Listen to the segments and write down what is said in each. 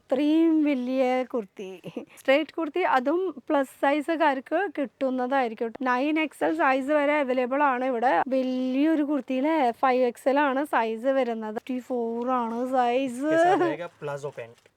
ഇത്രയും വലിയ കുർത്തി, സ്ട്രേറ്റ് കുർത്തി, അതും പ്ലസ് സൈസുകാർക്ക് കിട്ടുന്നതായിരിക്കും. 9XL സൈസ് വരെ അവൈലബിൾ ആണ് ഇവിടെ. വലിയൊരു കുർത്തിയിലെ 5XL ആണ് സൈസ് വരുന്നത്. 54 ആണ് സൈസ്.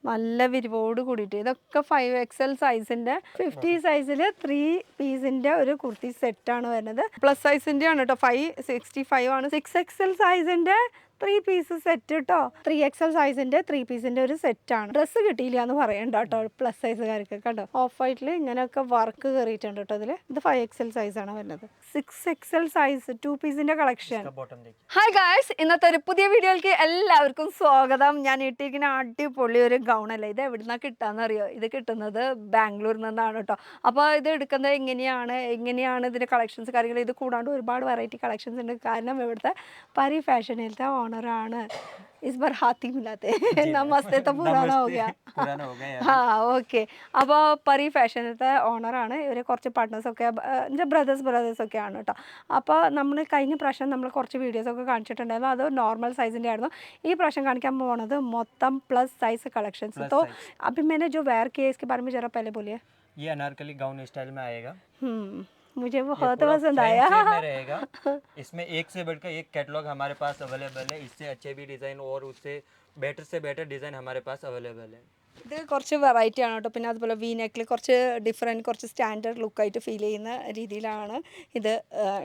നല്ല വിരിവോട് കൂടിയിട്ട് ഇതൊക്കെ 5XL സൈസിന്റെ. 50 സൈസിൽ 3 പീസിന്റെ ഒരു കുർത്തി സെറ്റാണ് വരുന്നത്. പ്ലസ് സൈസിന്റെ ആണ് കേട്ടോ. 565 ആണ്. 6XL സൈസിന്റെ 3 പീസ് സെറ്റ് കേട്ടോ. 3XL സൈസിന്റെ 3 പീസിന്റെ ഒരു സെറ്റാണ്. ഡ്രസ്സ് കിട്ടിയില്ല എന്ന് പറയണ്ട കേട്ടോ പ്ലസ് സൈസുകാർക്ക്. കണ്ടോ ഓഫ് വൈറ്റിൽ ഇങ്ങനെയൊക്കെ വർക്ക് കയറിയിട്ടുണ്ട് കേട്ടോ ഇതിൽ. ഇത് 5XL സൈസാണ് വരുന്നത്. 6XL സൈസ് 2 പീസിന്റെ കളക്ഷൻ. ഹായ് ഗായ്സ്, ഇന്നത്തെ ഒരു പുതിയ വീഡിയോയിലേക്ക് എല്ലാവർക്കും സ്വാഗതം. ഞാൻ ഇട്ടിരിക്കുന്ന അടിപൊളി ഒരു ഗൗണല്ലേ. ഇത് എവിടുന്നാ കിട്ടാന്നറിയോ? ഇത് കിട്ടുന്നത് ബാംഗ്ലൂരിൽ നിന്നാണ് കേട്ടോ. അപ്പോൾ ഇത് എടുക്കുന്നത് എങ്ങനെയാണ് ഇതിന്റെ കളക്ഷൻസ് കാര്യങ്ങൾ. ഇത് കൂടാണ്ട് ഒരുപാട് വെറൈറ്റി കളക്ഷൻസ് ഉണ്ട്. കാരണം ഇവിടുത്തെ പരി ഫാഷനിലത്തെ ഓണറാണ്. इस बार हाथी मिलाते नमस्ते तो पुराना हो गया हाँ ഓക്കെ. അപ്പോൾ പരി ഫാഷനത്തെ ഓണറാണ്. ഇവർ കുറച്ച് പാർട്ട്നേഴ്സൊക്കെ എൻ്റെ ബ്രദേഴ്സൊക്കെ ആണ് കേട്ടോ. അപ്പോൾ നമ്മൾ കഴിഞ്ഞ പ്രാവശ്യം നമ്മൾ കുറച്ച് വീഡിയോസൊക്കെ കാണിച്ചിട്ടുണ്ടായിരുന്നു. അത് നോർമൽ സൈസിൻ്റെ ആയിരുന്നു. ഈ പ്രാവശ്യം കാണിക്കാൻ പോകുന്നത് മൊത്തം പ്ലസ് സൈസ് കളക്ഷൻസ്. तो अभी मैंने जो वेयर किया इसके बारे में ज़रा पहले बोलिए. ये अनारकली गाउन स्टाइल में आएगा. मुझे बहुत पसंद आया. रहेगा. इसमें एक से बढ़कर एक कैटलॉग हमारे पास अवेलेबल है. इससे अच्छे भी डिज़ाइन और उससे बेटर से बेटर डिज़ाइन हमारे पास अवेलेबल है. ഇത് കുറച്ച് വെറൈറ്റി ആണ് കേട്ടോ. പിന്നെ അതുപോലെ വി നെക്കിൽ കുറച്ച് ഡിഫറെൻറ്റ്, കുറച്ച് സ്റ്റാൻഡേർഡ് ലുക്കായിട്ട് ഫീൽ ചെയ്യുന്ന രീതിയിലാണ് ഇത്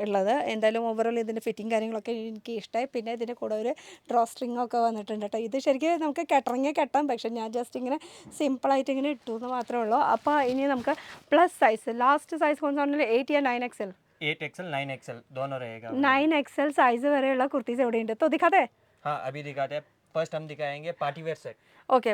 ഉള്ളത്. എന്തായാലും ഓവറോൾ ഇതിൻ്റെ ഫിറ്റിംഗ് കാര്യങ്ങളൊക്കെ എനിക്ക് ഇഷ്ടമായി. പിന്നെ ഇതിൻ്റെ കൂടെ ഒരു ഡ്രോ സ്ട്രിങ് ഒക്കെ വന്നിട്ടുണ്ട് കേട്ടോ. ഇത് ശരിക്കും നമുക്ക് കെട്ടാം, പക്ഷേ ഞാൻ ജസ്റ്റ് ഇങ്ങനെ സിമ്പിളായിട്ട് ഇങ്ങനെ ഇട്ടു എന്ന് മാത്രമേ ഉള്ളൂ. അപ്പോൾ ഇനി നമുക്ക് പ്ലസ് സൈസ്, ലാസ്റ്റ് സൈസ് കൊണ്ടുവന്നാൽ 8 या 9XL. 8XL 9XL दोनों रहेगा. 9XL സൈസ് വരെയുള്ള കുർത്തീസ് എവിടെയുണ്ട്? तो दिखाते हैं. हाँ अभी दिखाते हैं. फर्स्ट हम दिखाएंगे party wear set. Okay,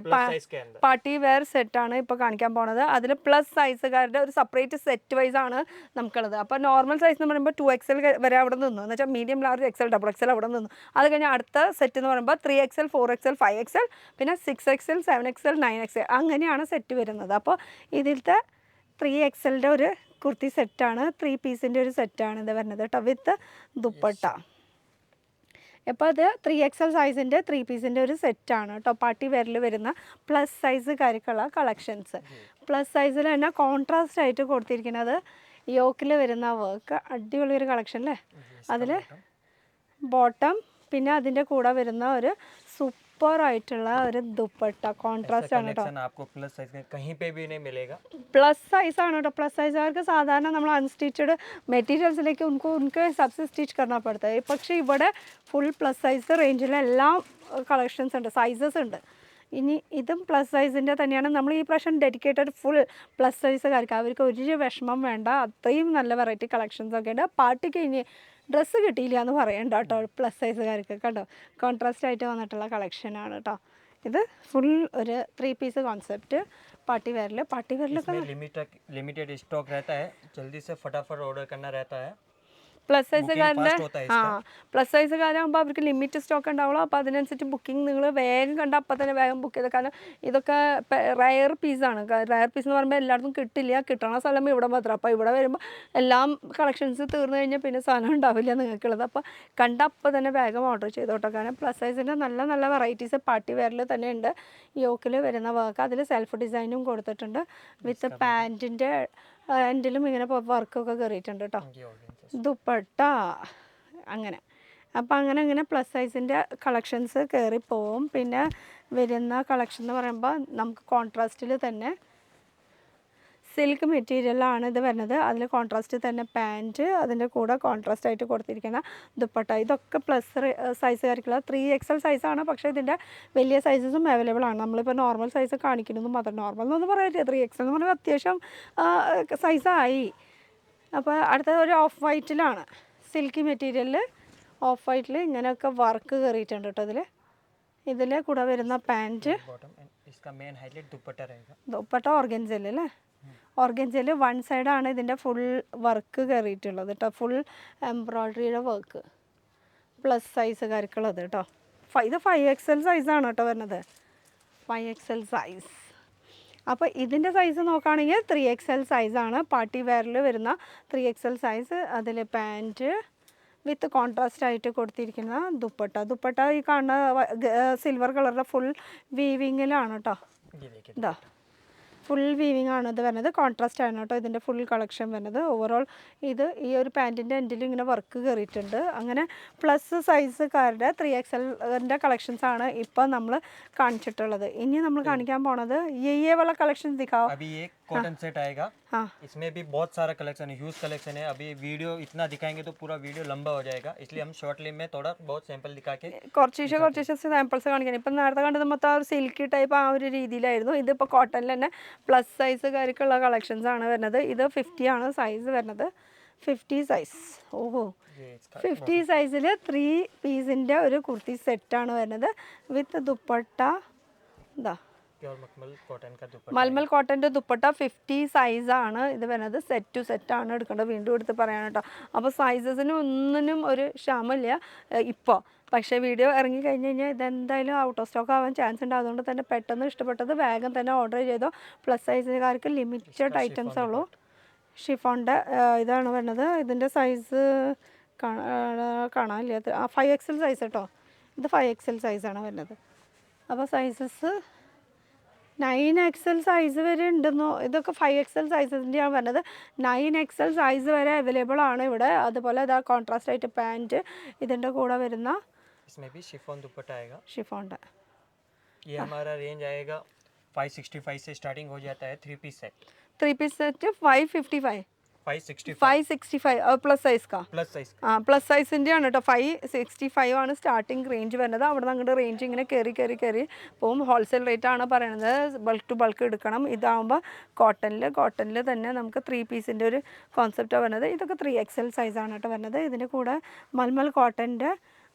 party wear സെറ്റാണ് ഇപ്പോൾ കാണിക്കാൻ പോണത്. അതിൽ പ്ലസ് സൈസുകാരുടെ ഒരു സെപ്പറേറ്റ് സെറ്റ് വൈസ് ആണ് നമുക്കുള്ളത്. അപ്പോൾ നോർമൽ സൈസ് എന്ന് പറയുമ്പോൾ 2XL വരെ അവിടെ നിന്നു, എന്ന് വെച്ചാൽ മീഡിയം, ലാർജ്, XL, XXL അവിടെ നിന്നു. അത് കഴിഞ്ഞാൽ അടുത്ത സെറ്റ് എന്ന് പറയുമ്പോൾ 3XL 4XL 5XL പിന്നെ 6XL 7XL 9XL അങ്ങനെയാണ് സെറ്റ് വരുന്നത്. അപ്പോൾ ഇതിലത്തെ 3XLൻ്റെ ഒരു കുർത്തി സെറ്റാണ്, 3 പീസിൻ്റെ ഒരു സെറ്റാണ് ഇത് വരുന്നത് കേട്ടോ, വിത്ത് ദുപ്പട്ട. അപ്പോൾ അത് 3XL സൈസിൻ്റെ 3 പീസിൻ്റെ ഒരു സെറ്റാണ് കേട്ടോ. പാർട്ടി വെയറിൽ വരുന്ന പ്ലസ് സൈസ് കാര്യക്കുള്ള കളക്ഷൻസ്. പ്ലസ് സൈസിൽ തന്നെ കോൺട്രാസ്റ്റ് ആയിട്ട് കൊടുത്തിരിക്കുന്നത് യോക്കിൽ വരുന്ന വർക്ക്, അടിപൊളി ഒരു കളക്ഷൻ അല്ലേ. അതിൽ ബോട്ടം, പിന്നെ അതിൻ്റെ കൂടെ വരുന്ന ഒരു സൂപ്പറായിട്ടുള്ള ഒരു ദുപ്പട്ട, കോൺട്രാസ്റ്റ് ആണ് കേട്ടോ. പ്ലസ് സൈസ് ആണ് കേട്ടോ. പ്ലസ് സൈസുകാർക്ക് സാധാരണ നമ്മൾ അൺസ്റ്റിച്ചഡ് മെറ്റീരിയൽസിലേക്ക് ഉनके हिसाब से स्टिच करना पड़ता है. പക്ഷേ ഇവിടെ ഫുൾ പ്ലസ് സൈസ് റേഞ്ചിലെ എല്ലാം കളക്ഷൻസ് ഉണ്ട്, സൈസസ് ഉണ്ട്. ഇനി ഇതും പ്ലസ് സൈസിൻ്റെ തന്നെയാണ്. നമ്മൾ ഈ പ്രാവശ്യം ഡെഡിക്കേറ്റഡ് ഫുൾ പ്ലസ് സൈസുകാർക്ക്, അവർക്ക് ഒരു വിഷമം വേണ്ട, അത്രയും നല്ല വെറൈറ്റി കളക്ഷൻസ് ഒക്കെ ഉണ്ട്. പാർട്ടിക്ക് ഇനി ഡ്രസ്സ് കിട്ടിയില്ല എന്ന് പറയണ്ട കേട്ടോ പ്ലസ് സൈസുകാർക്ക്. കേട്ടോ കോൺട്രാസ്റ്റ് ആയിട്ട് വന്നിട്ടുള്ള കളക്ഷനാണ് കേട്ടോ. ഇത് ഫുൾ ഒരു 3 piece concept party wear limited stock रहता है, जल्दी से फटाफट ऑर्डर करना रहता है. പ്ലസ് സൈസുകാരൻ്റെ പ്ലസ് സൈസുകാരാകുമ്പോൾ അവർക്ക് ലിമിറ്റ് സ്റ്റോക്ക് ഉണ്ടാവുള്ളൂ. അപ്പോൾ അതിനനുസരിച്ച് ബുക്കിംഗ് നിങ്ങൾ വേഗം കണ്ട അപ്പം തന്നെ വേഗം ബുക്ക് ചെയ്ത്. കാരണം ഇതൊക്കെ റയർ പീസാണ്. റയർ പീസ് എന്ന് പറയുമ്പോൾ എല്ലായിടത്തും കിട്ടില്ല, കിട്ടണ സ്ഥലം ഇവിടെ മാത്രം. അപ്പോൾ ഇവിടെ വരുമ്പോൾ എല്ലാം കളക്ഷൻസ് തീർന്നു കഴിഞ്ഞാൽ പിന്നെ സാധനം ഉണ്ടാവില്ല നിങ്ങൾക്കുള്ളത്. അപ്പോൾ കണ്ട അപ്പം തന്നെ വേഗം ഓർഡർ ചെയ്തോട്ടോ. കാരണം പ്ലസ് സൈസിൻ്റെ നല്ല നല്ല വെറൈറ്റീസ് പാർട്ടി വെയറിൽ തന്നെ ഉണ്ട്. യോക്കിൽ വരുന്ന വർക്ക്, അതിൽ സെൽഫ് ഡിസൈനും കൊടുത്തിട്ടുണ്ട്. വിത്ത് പാൻറ്റിൻ്റെ എൻഡിലും ഇങ്ങനെ വർക്കൊക്കെ കയറിയിട്ടുണ്ട് കേട്ടോ. ദുപ്പട്ട അങ്ങനെ. അപ്പോൾ അങ്ങനെ പ്ലസ് സൈസിൻ്റെ കളക്ഷൻസ് കയറിപ്പോവും. പിന്നെ വരുന്ന കളക്ഷൻ എന്ന് പറയുമ്പോൾ നമുക്ക് കോൺട്രാസ്റ്റിൽ തന്നെ സിൽക്ക് മെറ്റീരിയലാണ് ഇത് വരുന്നത്. അതിൽ കോൺട്രാസ്റ്റ് തന്നെ പാൻറ്റ്, അതിൻ്റെ കൂടെ കോൺട്രാസ്റ്റ് ആയിട്ട് കൊടുത്തിരിക്കുന്ന ദുപ്പട്ട. ഇതൊക്കെ പ്ലസ് സൈസുകാർക്കുള്ള 3XL സൈസാണ്. പക്ഷേ ഇതിൻ്റെ വലിയ സൈസസും അവൈലബിൾ ആണ്. നമ്മളിപ്പോൾ നോർമൽ സൈസ് കാണിക്കുന്നതും മാത്രം, നോർമൽ എന്നൊന്നും പറയരുത്, 3XL എന്ന് പറയുമ്പോൾ അത്യാവശ്യം സൈസായി. അപ്പോൾ അടുത്തത് ഒരു ഓഫ് വൈറ്റിലാണ്, സിൽക്കി മെറ്റീരിയലിൽ ഓഫ് വൈറ്റിൽ ഇങ്ങനെയൊക്കെ വർക്ക് കയറിയിട്ടുണ്ട് കേട്ടോ. ഇതിൽ കൂടെ വരുന്ന പാൻറ്റ്, ദുപ്പട്ട ഓർഗൻസയിൽ അല്ലേ. ഓർഗൻസയിൽ 1 സൈഡാണ് ഇതിൻ്റെ ഫുൾ വർക്ക് കയറിയിട്ടുള്ളത് കേട്ടോ. ഫുൾ എംബ്രോയ്ഡറിയുടെ വർക്ക് പ്ലസ് സൈസുകാർക്കുള്ളത് കേട്ടോ. ഇത് 5XL സൈസാണ് കേട്ടോ വരുന്നത്, 5XL സൈസ്. അപ്പോൾ ഇതിൻ്റെ സൈസ് നോക്കുകയാണെങ്കിൽ 3XL സൈസാണ്. പാർട്ടി വെയറിൽ വരുന്ന 3XL സൈസ്. അതിൽ പാൻറ്റ് വിത്ത് കോൺട്രാസ്റ്റ് ആയിട്ട് കൊടുത്തിരിക്കുന്ന ദുപ്പട്ട. ഈ കാണുന്ന സിൽവർ കളറിൻ്റെ ഫുൾ വീവിങ്ങിലാണ് കേട്ടോ. ये देखिए ഇതാ ഫുൾ വീവിങ് ആണ് ഇത് വരുന്നത്. കോൺട്രാസ്റ്റ് ആണ് കേട്ടോ ഇതിൻ്റെ ഫുൾ കളക്ഷൻ വരുന്നത്. ഓവറോൾ ഇത് ഈ ഒരു പാൻറ്റിൻ്റെ എൻഡിൽ ഇങ്ങനെ വർക്ക് കയറിയിട്ടുണ്ട്. അങ്ങനെ പ്ലസ് സൈസുകാരുടെ 3XL കളക്ഷൻസ് ആണ് ഇപ്പോൾ നമ്മൾ കാണിച്ചിട്ടുള്ളത്. ഇനി നമ്മൾ കാണിക്കാൻ പോണത് ये वाला कलेक्शन दिखाओ. अभी ये कॉटन सेट आएगा, हाँ इसमें भी बहुत सारा कलेक्शन है, ह्यूज कलेक्शन है. अभी वीडियो इतना दिखाएंगे तो पूरा वीडियो लंबा हो जाएगा, इसलिए हम शॉर्टली में थोड़ा बहुत सैंपल दिखा के കുറച്ച് സാമ്പിൾസ് കാണിക്കാൻ. ഇപ്പം നേരത്തെ കണ്ടത് മൊത്തം ആ ഒരു സിൽക്കി ടൈപ്പ് ആ ഒരു രീതിയിലായിരുന്നു. ഇതിപ്പോൾ കോട്ടണിൽ തന്നെ പ്ലസ് സൈസുകാർക്കുള്ള കളക്ഷൻസ് ആണ് വരുന്നത്. ഇത് 50 ആണ് സൈസ് വരുന്നത്. 50 സൈസ്. ഓഹോ, ये इसका 50 സൈസിൽ 3 പീസിൻ്റെ ഒരു കുർത്തി സെറ്റാണ് വരുന്നത് വിത്ത് ദുപ്പട്ട. ഇതാ प्योर मखमल कॉटन का दुपट्टा. മൽമൽ കോട്ടൻ്റെ ദുപ്പട്ട 50 സൈസാണ് ഇത് വരുന്നത്. സെറ്റ് ടു സെറ്റാണ് എടുക്കേണ്ടത്. വീണ്ടും എടുത്ത് പറയാൻ കേട്ടോ. അപ്പോൾ സൈസസിന് ഒന്നിനും ഒരു ക്ഷാമമില്ല ഇപ്പോൾ. പക്ഷേ വീഡിയോ ഇറങ്ങി കഴിഞ്ഞ് കഴിഞ്ഞാൽ ഇതെന്തായാലും ഔട്ട് ഓഫ് സ്റ്റോക്ക് ആവാൻ ചാൻസ് ഉണ്ട്. അതുകൊണ്ട് തന്നെ പെട്ടെന്ന് ഇഷ്ടപ്പെട്ടത് വേഗം തന്നെ ഓർഡർ ചെയ്തോ. പ്ലസ് സൈസുകാർക്ക് ലിമിറ്റഡ് ഐറ്റംസേ ഉള്ളൂ. ഷിഫോണിൻ്റെ ഇതാണ് വരുന്നത്. ഇതിൻ്റെ സൈസ് കാണാനില്ല. 5XL സൈസ് കേട്ടോ. ഇത് 5XL സൈസാണ് വരുന്നത്. അപ്പോൾ സൈസസ് 9XL സൈസ് വരെ ഉണ്ടെന്നോ. ഇതൊക്കെ 5XL സൈസസിൻ്റെയാണ് വരുന്നത്. 9XL സൈസ് വരെ അവൈലബിൾ ആണ് ഇവിടെ. അതുപോലെ ഇതാ കോൺട്രാസ്റ്റ് ആയിട്ട് പാൻറ്റ് ഇതിൻ്റെ കൂടെ വരുന്ന इसमें भी शिफॉन दुपट्टा आएगा. ഷിഫോണിൻ്റെ ये हमारा रेंज आएगा 565 से स्टार्टिंग हो जाता है. 3 piece set 3 piece set 555 565 565 plus size കാ. Plus size. പ്ലസ് സൈസിൻ്റെ ആണ് കേട്ടോ. 565 ആണ് സ്റ്റാർട്ടിങ് റേഞ്ച് വരുന്നത്. അവിടെ നിന്ന് അങ്ങോട്ട് റേഞ്ച് ഇങ്ങനെ കയറി പോകും. ഹോൾസെയിൽ റേറ്റ് ആണ് പറയുന്നത്. ബൾക്ക് ടു ബൾക്ക് എടുക്കണം. ഇതാകുമ്പോൾ കോട്ടണിൽ തന്നെ നമുക്ക് 3 പീസിൻ്റെ ഒരു കോൺസെപ്റ്റാണ് വരുന്നത്. ഇതൊക്കെ 3XL സൈസാണ് കേട്ടോ വരുന്നത്. ഇതിൻ്റെ കൂടെ മൽമൽ കോട്ടൻ്റെ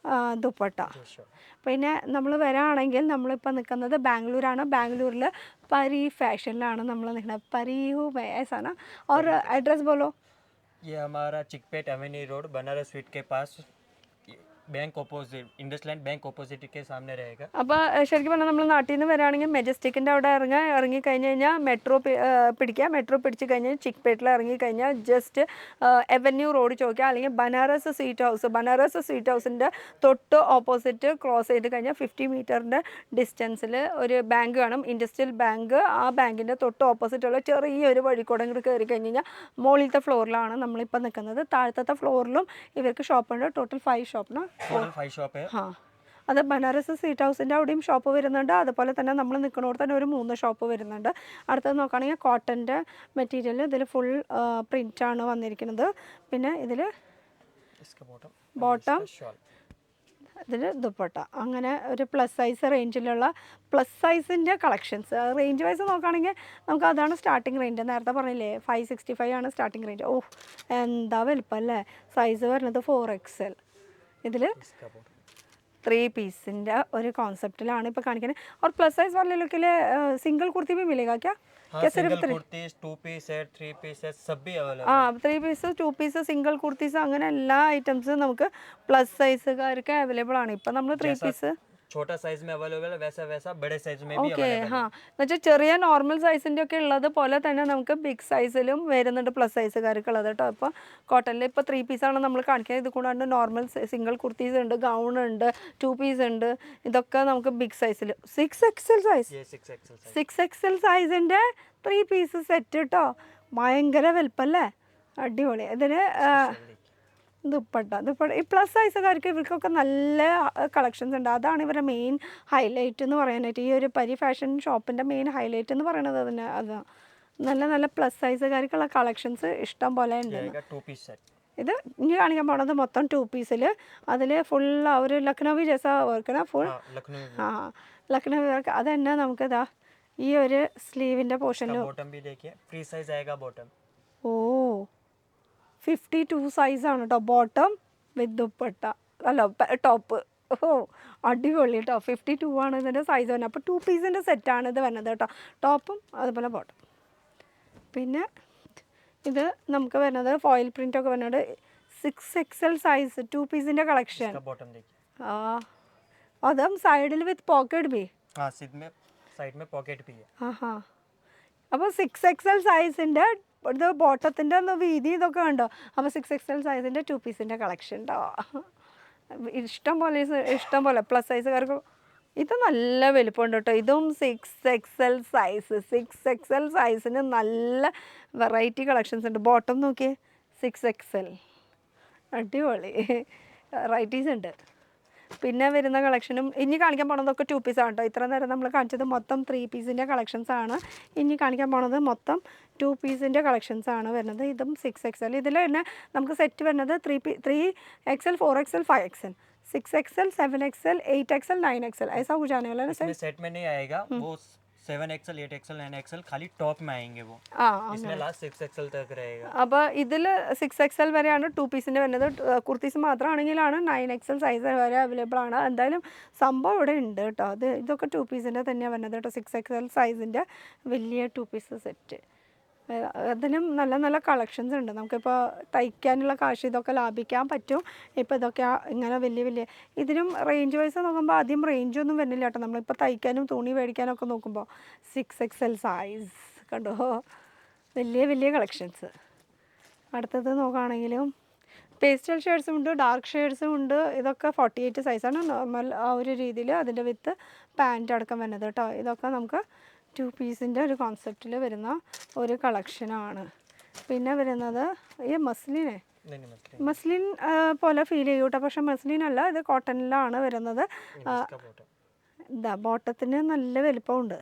ദുപ്പട്ട. പിന്നെ നമ്മൾ വരാണെങ്കിൽ നമ്മളിപ്പോൾ നിൽക്കുന്നത് ബാംഗ്ലൂരാണ്. ബാംഗ്ലൂരിൽ പരി ഫാഷനിലാണ് നമ്മൾ നിൽക്കുന്നത്. പരിഹു ऐसा और एड्रेस बोलो. ये हमारा Chickpet avenue road Banaras sweet के पास bank opposite IndusInd bank opposite के सामने रहेगा. അപ്പോൾ ശരിക്കും പറഞ്ഞാൽ നമ്മൾ നാട്ടിൽ നിന്ന് വരികയാണെങ്കിൽ മെജസ്റ്റിക്കിൻ്റെ അവിടെ ഇറങ്ങിക്കഴിഞ്ഞ് കഴിഞ്ഞാൽ മെട്രോ പിടിക്കുക. മെട്രോ പിടിച്ച് കഴിഞ്ഞ് ചിക്പേട്ടിൽ ഇറങ്ങിക്കഴിഞ്ഞാൽ ജസ്റ്റ് എവന്യൂ റോഡ് ചോദിക്കുക. അല്ലെങ്കിൽ ബനാറസ് സ്വീറ്റ് ഹൗസിൻ്റെ തൊട്ട് ഓപ്പോസിറ്റ് ക്രോസ് ചെയ്ത് കഴിഞ്ഞാൽ 50 മീറ്ററിൻ്റെ ഡിസ്റ്റൻസിൽ ഒരു ബാങ്ക് കാണും, ഇൻഡസ്ട്രിയൽ ബാങ്ക്. ആ ബാങ്കിൻ്റെ തൊട്ട് ഓപ്പോസിറ്റുള്ള ചെറിയൊരു വഴിക്കൂടെ ഇങ്ങോട്ട് കയറി കഴിഞ്ഞ് കഴിഞ്ഞാൽ മുകളിലത്തെ ഫ്ലോറിലാണ് നമ്മളിപ്പോൾ നിൽക്കുന്നത്. താഴത്തെ ഫ്ലോറിലും ഇവർക്ക് ഷോപ്പുണ്ട്. ടോട്ടൽ 5 ഷോപ്പിന്. टोटल 5 शॉप है. हाँ, അത് ബനാറസ് സ്വീറ്റ് ഹൗസിൻ്റെ അവിടെയും ഷോപ്പ് വരുന്നുണ്ട്. അതുപോലെ തന്നെ നമ്മൾ നിൽക്കുന്നിടത്ത് തന്നെ ഒരു 3 ഷോപ്പ് വരുന്നുണ്ട്. അടുത്തത് നോക്കുകയാണെങ്കിൽ കോട്ടൻ്റെ മെറ്റീരിയൽ ഇതിൽ ഫുൾ പ്രിൻ്റാണ് വന്നിരിക്കുന്നത്. പിന്നെ ഇതിൽ इसका ബോട്ടം, शॉल. ഇതിൽ ദുപ്പട്ട. അങ്ങനെ ഒരു പ്ലസ് സൈസ് റേഞ്ചിലുള്ള പ്ലസ് സൈസിൻ്റെ കളക്ഷൻസ് റേഞ്ച് വൈസ് നോക്കുകയാണെങ്കിൽ നമുക്ക് അതാണ് സ്റ്റാർട്ടിങ് റേഞ്ച്. നേരത്തെ പറഞ്ഞില്ലേ 565 ആണ് സ്റ്റാർട്ടിങ് റേഞ്ച്. ഓ എന്താ വലിപ്പം അല്ലേ. സൈസ് വരുന്നത് 4XL. ഇതിൽ 3 പീസിൻ്റെ ഒരു കോൺസെപ്റ്റിലാണ് ഇപ്പോൾ കാണിക്കുന്നത്. और प्लस साइज वाले लोग के लिए सिंगल कुर्ती भी मिलेगा क्या? हाँ, single kurti 2 piece set 3 piece set सब भी available. 3 piece 2 piece single kurtis അങ്ങനെ എല്ലാ ഐറ്റംസും നമുക്ക് പ്ലസ് സൈസുകാർക്ക് അവൈലബിൾ ആണ്. ഇപ്പം നമ്മൾ 3 പീസ് छोटा साइज में अवेलेबल है, वैसा बड़े साइज में भी ഓക്കെ. अवेलेबल ഹാ, എന്നുവെച്ചാൽ ചെറിയ നോർമൽ സൈസിൻ്റെ ഒക്കെ ഉള്ളത് പോലെ തന്നെ നമുക്ക് ബിഗ് സൈസിലും വരുന്നുണ്ട് പ്ലസ് സൈസുകാർക്കുള്ളത് കേട്ടോ. ഇപ്പോൾ കോട്ടണിൽ ഇപ്പോൾ 3 പീസാണ് നമ്മൾ കാണിക്കുന്നത്. ഇത് കൂടാണ്ട് നോർമൽ സിംഗിൾ കുർത്തീസ് ഉണ്ട്, ഗൗൺ ഉണ്ട്, 2 പീസ് ഉണ്ട്. ഇതൊക്കെ നമുക്ക് ബിഗ് സൈസിൽ 6XL സൈസ്. ये 6XL size. 6XL സൈസിൻ്റെ 3 piece set കേട്ടോ. ഭയങ്കര വലുപ്പമല്ലേ, അടിപൊളി. ഇതിന് ദുപ്പട്ട ഈ പ്ലസ് സൈസുകാർക്ക് ഇവർക്കൊക്കെ നല്ല കളക്ഷൻസ് ഉണ്ട്. അതാണ് ഇവരുടെ മെയിൻ ഹൈലൈറ്റ് എന്ന് പറയാനായിട്ട്. ഈ ഒരു പരി ഫാഷൻ ഷോപ്പിൻ്റെ മെയിൻ ഹൈലൈറ്റ് എന്ന് പറയുന്നത് അതിന് അതാണ്. നല്ല പ്ലസ് സൈസുകാർക്കുള്ള കളക്ഷൻസ് ഇഷ്ടം പോലെ ഉണ്ട്. रहेगा 2 पीस सेट. ഇത് ഇനി കാണിക്കാൻ പോണത് മൊത്തം 2 പീസിൽ. അതിൽ ഫുൾ ഒരു ലക്നൗവി ജേസ വർക്കണ ഫുൾ. हाँ, लखनऊ ലക്നൗവി വർക്ക്. അത് തന്നെ നമുക്കിതാ ഈ ഒരു സ്ലീവിൻ്റെ പോർഷനിൽ. बॉटम भी देखिए, फ्री साइज आएगा बॉटम. ഓ 52 സൈസാണ് കേട്ടോ ബോട്ടം വിത്ത് ദുപ്പട്ട. അല്ല ടോപ്പ്. ഓ അടിപൊളി കേട്ടോ. 52 ആണ് ഇതിൻ്റെ സൈസ് വരുന്നത്. അപ്പോൾ 2 പീസിൻ്റെ സെറ്റാണ് ഇത് വരുന്നത് കേട്ടോ. ടോപ്പും അതുപോലെ ബോട്ടം. പിന്നെ ഇത് നമുക്ക് വരുന്നത് ഫോയിൽ പ്രിൻ്റൊക്കെ വരുന്നത് 6XL സൈസ് 2 പീസിൻ്റെ കളക്ഷൻ. इसका बॉटम देखिए. ആ അതും സൈഡിൽ വിത്ത് പോക്കറ്റ് ബി. हाँ, साइड में पॉकेट भी है. ആഹാ. അപ്പോൾ 6XL സൈസിൻ്റെ ഇത് ബോട്ടത്തിൻ്റെ ഒന്ന് വീതി ഇതൊക്കെ ഉണ്ടോ. അപ്പോൾ 6XL സൈസിൻ്റെ 2 പീസിൻ്റെ കളക്ഷൻ ഉണ്ടോ. ഇഷ്ടം പോലെ പ്ലസ് സൈസുകാർക്ക് ഇത് നല്ല വലിപ്പമുണ്ട് കേട്ടോ. ഇതും 6XL സൈസ്. 6XL സൈസിന് നല്ല വെറൈറ്റി കളക്ഷൻസ് ഉണ്ട്. ബോട്ടം നോക്കിയേ, 6XL, അടിപൊളി വെറൈറ്റീസ് ഉണ്ട്. പിന്നെ വരുന്ന കളക്ഷനും ഇനി കാണിക്കാൻ പോണതൊക്കെ 2 പീസാണ് കേട്ടോ. ഇത്ര നേരം നമ്മൾ കാണിച്ചത് മൊത്തം 3 പീസിൻ്റെ കളക്ഷൻസ് ആണ്. ഇനി കാണിക്കാൻ പോണത് മൊത്തം 2 പീസിൻ്റെ കളക്ഷൻസ് ആണ് വരുന്നത്. ഇതും 6XL. ഇതിൽ തന്നെ നമുക്ക് സെറ്റ് വരുന്നത് 3XL, 4XL, 5XL, 6XL, 7XL, 8XL, 9XL ऐसा हो जाने वाला है ना सर? इसमें सेट में नहीं आएगा वो 7XL, 8XL, 9XL खाली टॉप में आएंगे वो. इसमें लास्ट 6XL तक रहेगा. അപ്പോൾ ഇതിൽ 6XL വരെയാണ് 2 പീസിൻ്റെ വരുന്നത്. കുർത്തീസ് മാത്രമാണെങ്കിലാണ് 9XL സൈസ് വരെ അവൈലബിൾ ആണ്. എന്തായാലും സംഭവം ഇവിടെ ഉണ്ട് കേട്ടോ. ഇതൊക്കെ 2 പീസിൻ്റെ തന്നെയാണ് വരുന്നത് കേട്ടോ. 6XL സൈസിൻ്റെ വലിയ 2 പീസ് സെറ്റ്. അതിനും നല്ല നല്ല കളക്ഷൻസ് ഉണ്ട്. നമുക്കിപ്പോൾ തയ്ക്കാനുള്ള കാശ് ഇതൊക്കെ ലാഭിക്കാൻ പറ്റും. ഇപ്പോൾ ഇതൊക്കെ ഇങ്ങനെ വലിയ ഇതിനും റേഞ്ച് വൈസ് നോക്കുമ്പോൾ ആദ്യം റേഞ്ചൊന്നും വരുന്നില്ല കേട്ടോ. നമ്മളിപ്പോൾ തയ്ക്കാനും തുണി മേടിക്കാനൊക്കെ നോക്കുമ്പോൾ 6XL സൈസ് കണ്ടോ, വലിയ കളക്ഷൻസ്. അടുത്തത് നോക്കുകയാണെങ്കിലും പേസ്റ്റൽ ഷെയ്ഡ്സും ഉണ്ട്, ഡാർക്ക് ഷെയ്ഡ്സും ഉണ്ട്. ഇതൊക്കെ 48 സൈസാണ് നോർമൽ ആ ഒരു രീതിയിൽ അതിൻ്റെ വിത്ത് പാൻറ്റ് അടക്കം വരുന്നത് കേട്ടോ. ഇതൊക്കെ നമുക്ക് 2 പീസിൻ്റെ ഒരു കോൺസെപ്റ്റിൽ വരുന്ന ഒരു കളക്ഷനാണ്. പിന്നെ വരുന്നത് ഈ മസ്ലിൻ പോലെ ഫീൽ ചെയ്യും കേട്ടോ. പക്ഷേ മസ്ലിൻ അല്ല, ഇത് കോട്ടണിലാണ് വരുന്നത്. എന്താ ബോട്ടത്തിന് നല്ല വലിപ്പമുണ്ട്.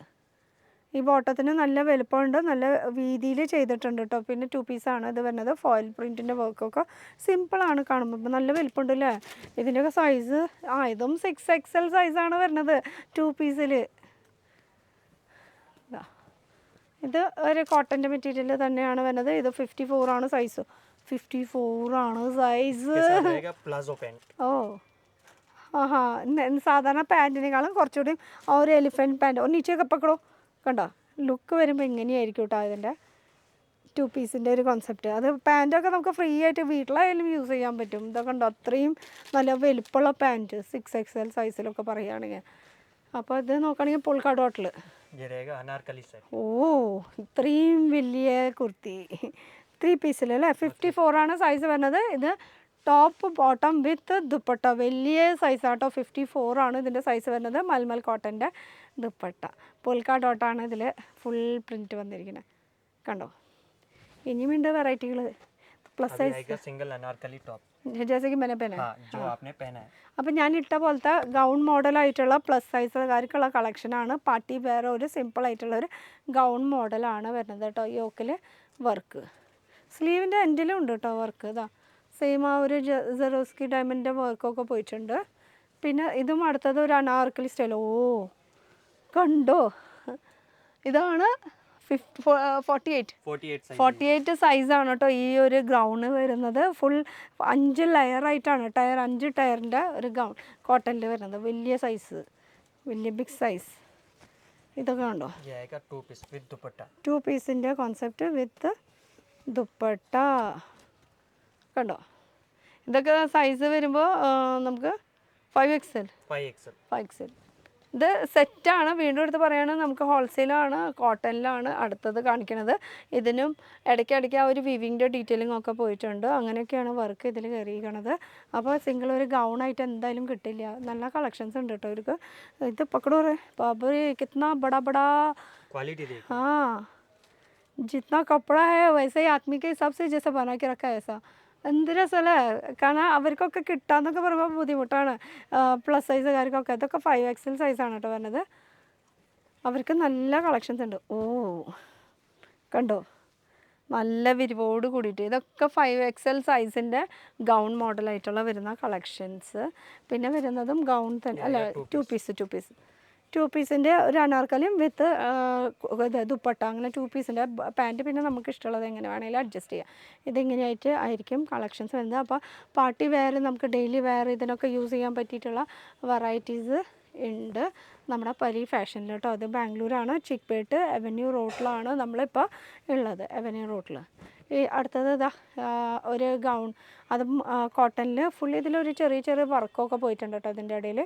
ഈ ബോട്ടത്തിന് നല്ല വലിപ്പമുണ്ട്, നല്ല വീതിയിൽ ചെയ്തിട്ടുണ്ട് കേട്ടോ. പിന്നെ 2 പീസാണ് ഇത് വരുന്നത്. ഫോയിൽ പ്രിൻറ്റിൻ്റെ വർക്കൊക്കെ സിമ്പിളാണ് കാണുമ്പോൾ. ഇപ്പം നല്ല വലിപ്പമുണ്ട് അല്ലേ. ഇതിൻ്റെയൊക്കെ സൈസ് ഇതും 6XL സൈസാണ് വരുന്നത് 2 പീസിൽ. ഇത് ഒരു കോട്ടൻ്റെ മെറ്റീരിയൽ തന്നെയാണ് വരുന്നത്. ഇത് 54 ആണ് സൈസ്. 54 ആണ് സൈസ്. ഓ സാധാരണ പാൻറ്റിനേക്കാളും കുറച്ചുകൂടി ആ ഒരു എലിഫൻറ്റ് പാൻറ്റ് ഒന്നിച്ചൊക്കെ പക്കടോ കണ്ടോ. ലുക്ക് വരുമ്പോൾ എങ്ങനെയായിരിക്കും കേട്ടോ ഇതിൻ്റെ 2 പീസിൻ്റെ ഒരു കോൺസെപ്റ്റ്. അത് പാൻറ്റൊക്കെ നമുക്ക് ഫ്രീ ആയിട്ട് വീട്ടിലായാലും യൂസ് ചെയ്യാൻ പറ്റും. ഇതൊക്കെ ഉണ്ടോ അത്രയും നല്ല വലിപ്പമുള്ള പാൻറ്റ് 6XL സൈസിലൊക്കെ പറയുകയാണെങ്കിൽ. അപ്പോൾ ഇത് നോക്കുകയാണെങ്കിൽ പോൾക്ക ഡോട്ടിൽ ഓ ഇത്രയും വലിയ കുർത്തി 3 പീസിൽ അല്ലേ. 54 ആണ് സൈസ് വരുന്നത്. ഇത് ടോപ്പ് ബോട്ടം വിത്ത് ദുപ്പട്ട വലിയ സൈസാട്ടോ. 54 ആണ് ഇതിൻ്റെ സൈസ് വരുന്നത്. മൽമൽ കോട്ടൻ്റെ ദുപ്പട്ട പോൾക്ക ഡോട്ടാണ് ഇതിൽ ഫുൾ പ്രിൻറ്റ് വന്നിരിക്കുന്നത് കണ്ടോ. ഇനിയുമുണ്ട് വെറൈറ്റികൾ. Plus size single Anarkali top ജैसे कि मैंने पहना हाँ, जो आपने पहना है. അപ്പം ഞാൻ ഇട്ട പോലത്തെ ഗൗൺ മോഡലായിട്ടുള്ള പ്ലസ് സൈസുകാർക്കുള്ള കളക്ഷനാണ്. പാർട്ടി വെയർ ഒരു സിമ്പിളായിട്ടുള്ളൊരു ഗൗൺ മോഡലാണ് വരുന്നത് കേട്ടോ. യോക്കിൽ വർക്ക്, സ്ലീവിൻ്റെ എൻഡിലും ഉണ്ട് കേട്ടോ വർക്ക്. ഇതാ സെയിം ആ ഒരു ജെറോസ്കി ഡയമണ്ടിൻ്റെ വർക്കൊക്കെ പോയിട്ടുണ്ട്. പിന്നെ ഇതും അടുത്തത് ഒരു അനാർക്കലി സ്റ്റൈൽ. ഓ കണ്ടോ, ഇതാണ് 48 സൈസാണ് കേട്ടോ ഈ ഒരു ഗൗണ് വരുന്നത്. ഫുൾ 5 ലെയറായിട്ടാണ്, 5 ടയറിൻ്റെ ഒരു ഗൗൺ കോട്ടണിൽ വരുന്നത്. വലിയ സൈസ്, വലിയ ബിഗ് സൈസ്. ഇതൊക്കെ കണ്ടോ 2 പീസിൻ്റെ കോൺസെപ്റ്റ് വിത്ത് ദുപ്പട്ട കണ്ടോ. ഇതൊക്കെ സൈസ് വരുമ്പോൾ നമുക്ക് 5XL. ഇത് സെറ്റാണ്. വീണ്ടും എടുത്ത് പറയുകയാണെങ്കിൽ നമുക്ക് ഹോൾസെയിലാണ്, കോട്ടണിലാണ് അടുത്തത് കാണിക്കുന്നത്. ഇതിനും ഇടയ്ക്കിടയ്ക്ക് ആ ഒരു വിവിങ്ങിൻ്റെ ഡീറ്റെയിലിംഗ് ഒക്കെ പോയിട്ടുണ്ട്. അങ്ങനെയൊക്കെയാണ് വർക്ക് ഇതിൽ കയറിയിരിക്കണത്. അപ്പോൾ സിംഗിൾ ഒരു ഗൗണായിട്ട് എന്തായാലും കിട്ടില്ല. നല്ല കളക്ഷൻസ് ഉണ്ട് കേട്ടോ ഇവർക്ക്. ഇത് പക്കടോ ബാബറി കിतना बड़ा हाँ जितना कपड़ा है वैसे ही आदमी के हिसाब से जैसा बना के रखा है ऐसा. എന്ത് രസമല്ലേ. കാരണം അവർക്കൊക്കെ കിട്ടാന്നൊക്കെ പറയുമ്പോൾ ബുദ്ധിമുട്ടാണ്. പ്ലസ് സൈസുകാർക്കൊക്കെ ഇതൊക്കെ 5XL സൈസാണ് കേട്ടോ വരുന്നത്. അവർക്ക് നല്ല കളക്ഷൻസ് ഉണ്ട്. ഓ കണ്ടോ നല്ല വിരിവോട് കൂടിയിട്ട്. ഇതൊക്കെ 5XL സൈസിൻ്റെ ഗൗൺ മോഡലായിട്ടുള്ള വരുന്ന കളക്ഷൻസ്. പിന്നെ വരുന്നതും ഗൗൺ തന്നെ അല്ല 2 പീസിൻ്റെ ഒരു അനാർക്കലിയും വിത്ത് ദുപ്പട്ട അങ്ങനെ 2 പീസിൻ്റെ പാൻറ്റ്. പിന്നെ നമുക്ക് ഇഷ്ടമുള്ളത് എങ്ങനെ വേണമെങ്കിലും അഡ്ജസ്റ്റ് ചെയ്യാം. ഇതിങ്ങനെയായിട്ട് ആയിരിക്കും കളക്ഷൻസ് വരുന്നത്. അപ്പോൾ പാർട്ടി വെയർ നമുക്ക് ഡെയിലി വെയർ ഇതിനൊക്കെ യൂസ് ചെയ്യാൻ പറ്റിയിട്ടുള്ള വെറൈറ്റീസ് ഉണ്ട് നമ്മുടെ പരി ഫാഷനിൽ കേട്ടോ. അത് ബാംഗ്ലൂരാണ്, ചിക്പേട്ട് അവന്യൂ റോട്ടിലാണ് നമ്മളിപ്പോൾ ഉള്ളത്. അവന്യൂ റോട്ടിൽ ഈ അടുത്തത് ഇതാ ഒരു ഗൗൺ, അതും കോട്ടണിൽ ഫുൾ. ഇതിലൊരു ചെറിയ വർക്കൊക്കെ പോയിട്ടുണ്ട് കേട്ടോ. അതിൻ്റെ ഇടയിൽ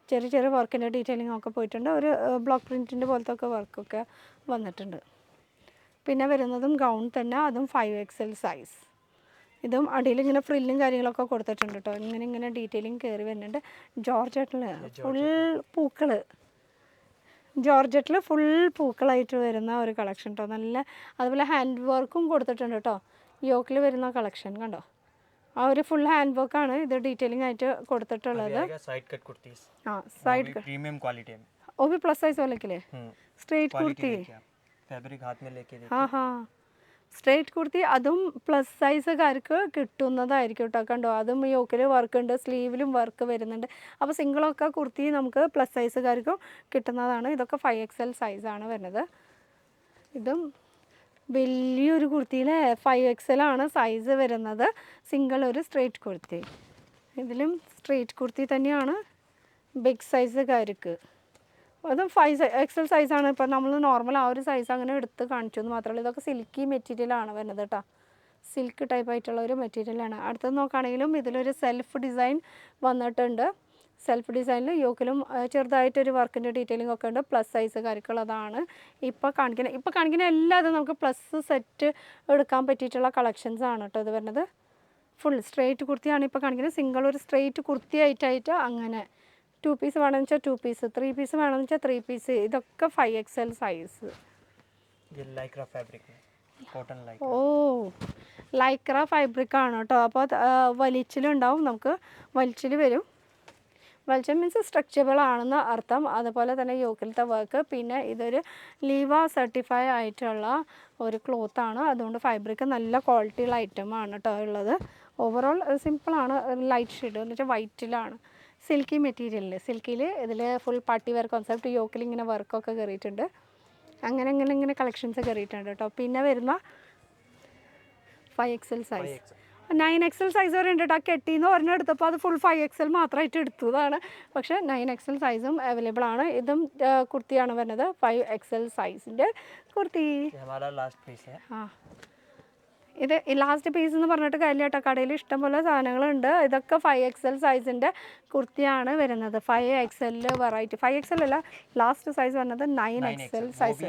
ചെറിയ വർക്കിൻ്റെ ഡീറ്റെയിലിംഗ് ഒക്കെ പോയിട്ടുണ്ട്. ഒരു ബ്ലോക്ക് പ്രിൻറ്റിൻ്റെ പോലത്തെ ഒക്കെ വർക്കൊക്കെ വന്നിട്ടുണ്ട്. പിന്നെ വരുന്നതും ഗൗൺ തന്നെ, അതും 5XL സൈസ്. ഇതും അടിയിൽ ഇങ്ങനെ ഫ്രില്ലും കാര്യങ്ങളൊക്കെ കൊടുത്തിട്ടുണ്ട് കേട്ടോ. ഇങ്ങനെ ഇങ്ങനെ ഡീറ്റെയിലിങ് കയറി വരുന്നുണ്ട്. ജോർജറ്റിൽ ഫുൾ പൂക്കൾ, ജോർജറ്റിൽ ഫുൾ പൂക്കളായിട്ട് വരുന്ന ഒരു കളക്ഷൻ കേട്ടോ. നല്ല അതുപോലെ ഹാൻഡ് വർക്കും കൊടുത്തിട്ടുണ്ട് കേട്ടോ. യോക്കിൽ വരുന്ന കളക്ഷൻ കണ്ടോ, ആ ഒരു ഫുൾ ഹാൻഡ് വർക്കാണ് ഇത് ഡീറ്റെയിലിംഗ് ആയിട്ട് കൊടുത്തിട്ടുള്ളത്. ആ സൈഡ് प्रीमियम क्वालिटी में वो भी प्लस साइज वाले के लिए स्ट्रेट कुर्ती. फैब्रिक हाथ में लेके हाँ हाँ സ്ട്രേറ്റ് കുർത്തി അതും പ്ലസ് സൈസുകാർക്ക് കിട്ടുന്നതായിരിക്കും കേട്ടോ. കണ്ടോ, അതും യോക്കിൽ വർക്ക് ഉണ്ട്, സ്ലീവിലും വർക്ക് വരുന്നുണ്ട്. അപ്പോൾ സിംഗിളൊക്കെ കുർത്തി നമുക്ക് പ്ലസ് സൈസുകാർക്കും കിട്ടുന്നതാണ്. ഇതൊക്കെ 5XL സൈസാണ് വരുന്നത്. ഇതും വലിയൊരു കുർത്തിയിലെ 5XL ആണ് സൈസ് വരുന്നത്. സിംഗിൾ ഒരു സ്ട്രേറ്റ് കുർത്തി. ഇതിലും സ്ട്രേറ്റ് കുർത്തി തന്നെയാണ് ബിഗ് സൈസുകാർക്ക്. അതും 5XL സൈസാണ്. ഇപ്പം നമ്മൾ നോർമൽ ആ ഒരു സൈസ് അങ്ങനെ എടുത്ത് കാണിച്ചു എന്ന് മാത്രമല്ല. ഇതൊക്കെ സിൽക്കി മെറ്റീരിയലാണ് വരുന്നത് കേട്ടോ. സിൽക്ക് ടൈപ്പ് ആയിട്ടുള്ള ഒരു മെറ്റീരിയലാണ്. അടുത്തത് നോക്കുകയാണെങ്കിലും ഇതിലൊരു സെൽഫ് ഡിസൈൻ വന്നിട്ടുണ്ട്. സെൽഫ് ഡിസൈനിൽ യോക്കിലും ചെറുതായിട്ടൊരു വർക്കിൻ്റെ ഡീറ്റെയിലിംഗ് ഒക്കെ ഉണ്ട്. പ്ലസ് സൈസുകാർക്കുള്ളതാണ് ഇപ്പോൾ കാണിക്കുന്ന എല്ലാതും നമുക്ക് പ്ലസ് സെറ്റ് എടുക്കാൻ പറ്റിയിട്ടുള്ള കളക്ഷൻസ് ആണ് കേട്ടോ ഇത് വരുന്നത്. ഫുൾ സ്ട്രെയിറ്റ് കുർത്തിയാണ് ഇപ്പോൾ കാണിക്കുന്നത്. സിംഗിൾ ഒരു സ്ട്രെയിറ്റ് കുർത്തി ആയിട്ടായിട്ട് അങ്ങനെ 2 പീസ് വേണമെന്ന് വെച്ചാൽ 2 പീസ്, 3 പീസ് വേണമെന്ന് വെച്ചാൽ 3 പീസ്. ഇതൊക്കെ 5XL സൈസ്. ഓ ലൈക്ര ഫാബ്രിക് ആണ് കേട്ടോ. അപ്പോൾ വലിച്ചിലുണ്ടാവും, നമുക്ക് വലിച്ചിൽ വരും. വലിച്ചിൽ മീൻസ് സ്ട്രെച്ചബിൾ ആണെന്ന് അർത്ഥം. അതുപോലെ തന്നെ യോക്കിലത്തെ വർക്ക്. പിന്നെ ഇതൊരു ലീവ സർട്ടിഫൈ ആയിട്ടുള്ള ഒരു ക്ലോത്താണ്. അതുകൊണ്ട് ഫാബ്രിക് നല്ല ക്വാളിറ്റിയുള്ള ഐറ്റമാണ് കേട്ടോ ഉള്ളത്. ഓവറോൾ സിമ്പിളാണ്. ലൈറ്റ് ഷെയ്ഡ് എന്ന് വെച്ചാൽ വൈറ്റിലാണ്. സിൽക്കി മെറ്റീരിയലിൽ സിൽക്കിയിൽ ഇതിൽ ഫുൾ പാർട്ടി വെയർ കോൺസെപ്റ്റ്. യോക്കിൽ ഇങ്ങനെ വർക്കൊക്കെ കയറിയിട്ടുണ്ട്. അങ്ങനെ കളക്ഷൻസ് കയറിയിട്ടുണ്ട് കേട്ടോ. പിന്നെ വരുന്ന 5XL സൈസ്, 9XL സൈസ് വരെ ഉണ്ട് കേട്ടോ. കെട്ടിന്ന് പറഞ്ഞ് എടുത്തപ്പോൾ അത് ഫുൾ 5XL മാത്രമായിട്ട് എടുത്തതാണ്. പക്ഷേ 9XL സൈസും അവൈലബിൾ ആണ്. ഇതും കുർത്തിയാണ് വരുന്നത്. 5XL സൈസിൻ്റെ കുർത്തി. ആ ഇത് ലാസ്റ്റ് പീസ് എന്ന് പറഞ്ഞിട്ട് കാര്യമില്ല കേട്ടോ. കടയിൽ ഇഷ്ടംപോലെ സാധനങ്ങളുണ്ട്. ഇതൊക്കെ 5XL സൈസിൻ്റെ കുർത്തിയാണ് വരുന്നത്. 5XL വെറൈറ്റി 5XL അല്ല, ലാസ്റ്റ് സൈസ് വരുന്നത് 9XL സൈസ്.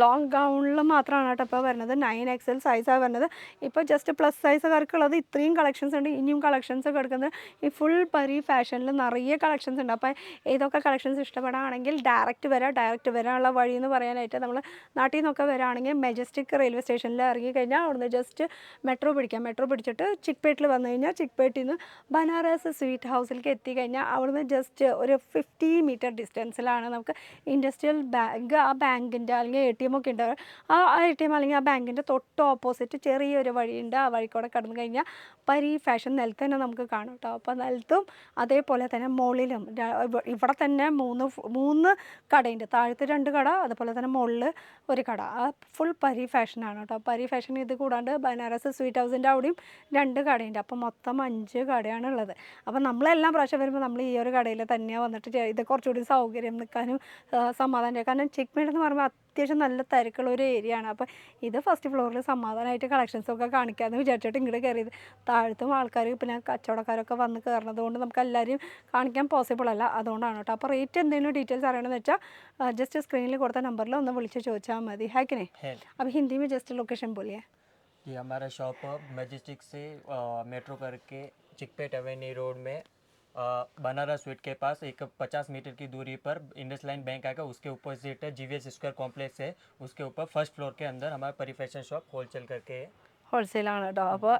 ലോങ് ഗൗണിൽ മാത്രമാണ് കേട്ടോ ഇപ്പോൾ വരുന്നത്. 9XL സൈസാണ് വരുന്നത്. ഇപ്പോൾ ജസ്റ്റ് പ്ലസ് സൈസുകാർക്കുള്ളത് ഇത്രയും കളക്ഷൻസ് ഉണ്ട്. ഇനിയും കളക്ഷൻസ് ഒക്കെ എടുക്കുന്നത് ഈ ഫുൾ പരി ഫാഷനിൽ നിറയെ കളക്ഷൻസ് ഉണ്ട്. അപ്പോൾ ഏതൊക്കെ കളക്ഷൻസ് ഇഷ്ടപ്പെടുകയാണെങ്കിൽ ഡയറക്റ്റ് വരാനുള്ള വഴി എന്ന് പറയാനായിട്ട് നമ്മൾ നാട്ടിൽ നിന്നൊക്കെ വരികയാണെങ്കിൽ മെജസ്റ്റിക് റെയിൽവേ സ്റ്റേഷനിൽ ഇറങ്ങി കഴിഞ്ഞാൽ അവിടുന്ന് ജസ്റ്റ് മെട്രോ പിടിക്കാം. മെട്രോ പിടിച്ചിട്ട് ചിക്പേട്ടിൽ വന്നു കഴിഞ്ഞാൽ ചിക്പേട്ടിൽ നിന്ന് ബനാറസ് സ്വീറ്റ് ഹൗസിലേക്ക് എത്തിക്കഴിഞ്ഞാൽ അവിടുന്ന് ജസ്റ്റ് ഒരു 50 മീറ്റർ ഡിസ്റ്റൻസിലാണ് നമുക്ക് ഇൻഡസ്ട്രിയൽ ബാങ്ക്. ആ ബാങ്കിൻ്റെ അല്ലെങ്കിൽ ATM ഒക്കെ ഉണ്ട്. ആ ATM അല്ലെങ്കിൽ ആ ബാങ്കിൻ്റെ തൊട്ട് ഓപ്പോസിറ്റ് ചെറിയൊരു വഴിയുണ്ട്. ആ വഴിക്കൂടെ കടന്നു കഴിഞ്ഞാൽ പരി ഫാഷൻ നിലത്ത് തന്നെ നമുക്ക് കാണും കേട്ടോ. അപ്പോൾ നിലത്തും അതേപോലെ തന്നെ മുകളിലും ഇവിടെ തന്നെ മൂന്ന് കടയുണ്ട്. താഴത്ത് 2 കട, അതുപോലെ തന്നെ മുകളിൽ ഒരു കട. ആ ഫുൾ പരി ഫാഷനാണ് കേട്ടോ. പരി ഫാഷൻ ഇത് കൂടാണ്ട് ബനാറസ് സ്വീറ്റ് ഹൗസിൻ്റെ അവിടെയും 2 കടയുണ്ട്. അപ്പോൾ മൊത്തം 5 കടയാണ് ഉള്ളത്. അപ്പോൾ നമ്മളെല്ലാം പ്രാവശ്യം വരുമ്പോൾ നമ്മൾ ഈ ഒരു കടയിൽ തന്നെയാണ് വന്നിട്ട് ഇത് കുറച്ചുകൂടി സൗകര്യം നിൽക്കാനും സമാധാനം. കാരണം ചിക്മേഡ് എന്ന് പറയുമ്പോൾ അത്യാവശ്യം നല്ല തിരക്കുള്ള ഒരു ഏരിയ ആണ്. അപ്പോൾ ഇത് ഫസ്റ്റ് ഫ്ലോറിൽ സമാധാനമായിട്ട് കളക്ഷൻസൊക്കെ കാണിക്കാമെന്ന് വിചാരിച്ചിട്ട് ഇങ്ങോട്ട് കയറിയത്. താഴത്തും ആൾക്കാർ പിന്നെ കച്ചവടക്കാരൊക്കെ വന്ന് കയറുന്നത് കൊണ്ട് നമുക്ക് എല്ലാവരും കാണിക്കാൻ പോസിബിൾ അല്ല. അതുകൊണ്ടാണ് കേട്ടോ. അപ്പോൾ റേറ്റ് എന്തെങ്കിലും ഡീറ്റെയിൽസ് അറിയണമെന്ന് വെച്ചാൽ ജസ്റ്റ് സ്ക്രീനിൽ കൊടുത്ത നമ്പറിൽ ഒന്ന് വിളിച്ച് ചോദിച്ചാൽ മതി. ഹാക്കിനെ अब हिंदी में जस्ट लोकेशन बोलिए. ये हमारा शॉप मैजेस्टिक से मेट्रो करके चिकपेट एवेन्यू रोड में बनारस स्वीट के पास एक 50 मीटर की दूरी पर इंडसलाइन बैंक आएगा. उसके अपोजिट GVS स्क्वायर कॉम्प्लेक्स है. उसके ऊपर फर्स्ट फ्लोर के अंदर हमारा परी फैशन शॉप होलसेल करके है. ഹോൾസെയിലാണ് കേട്ടോ. അപ്പോൾ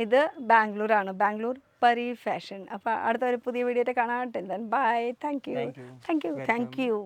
ഇത് ബാംഗ്ലൂരാണ്. ബാംഗ്ലൂർ പരി ഫാഷൻ. അപ്പോൾ അടുത്തൊരു പുതിയ വീഡിയോ കാണാൻ. ബൈ. Thank you.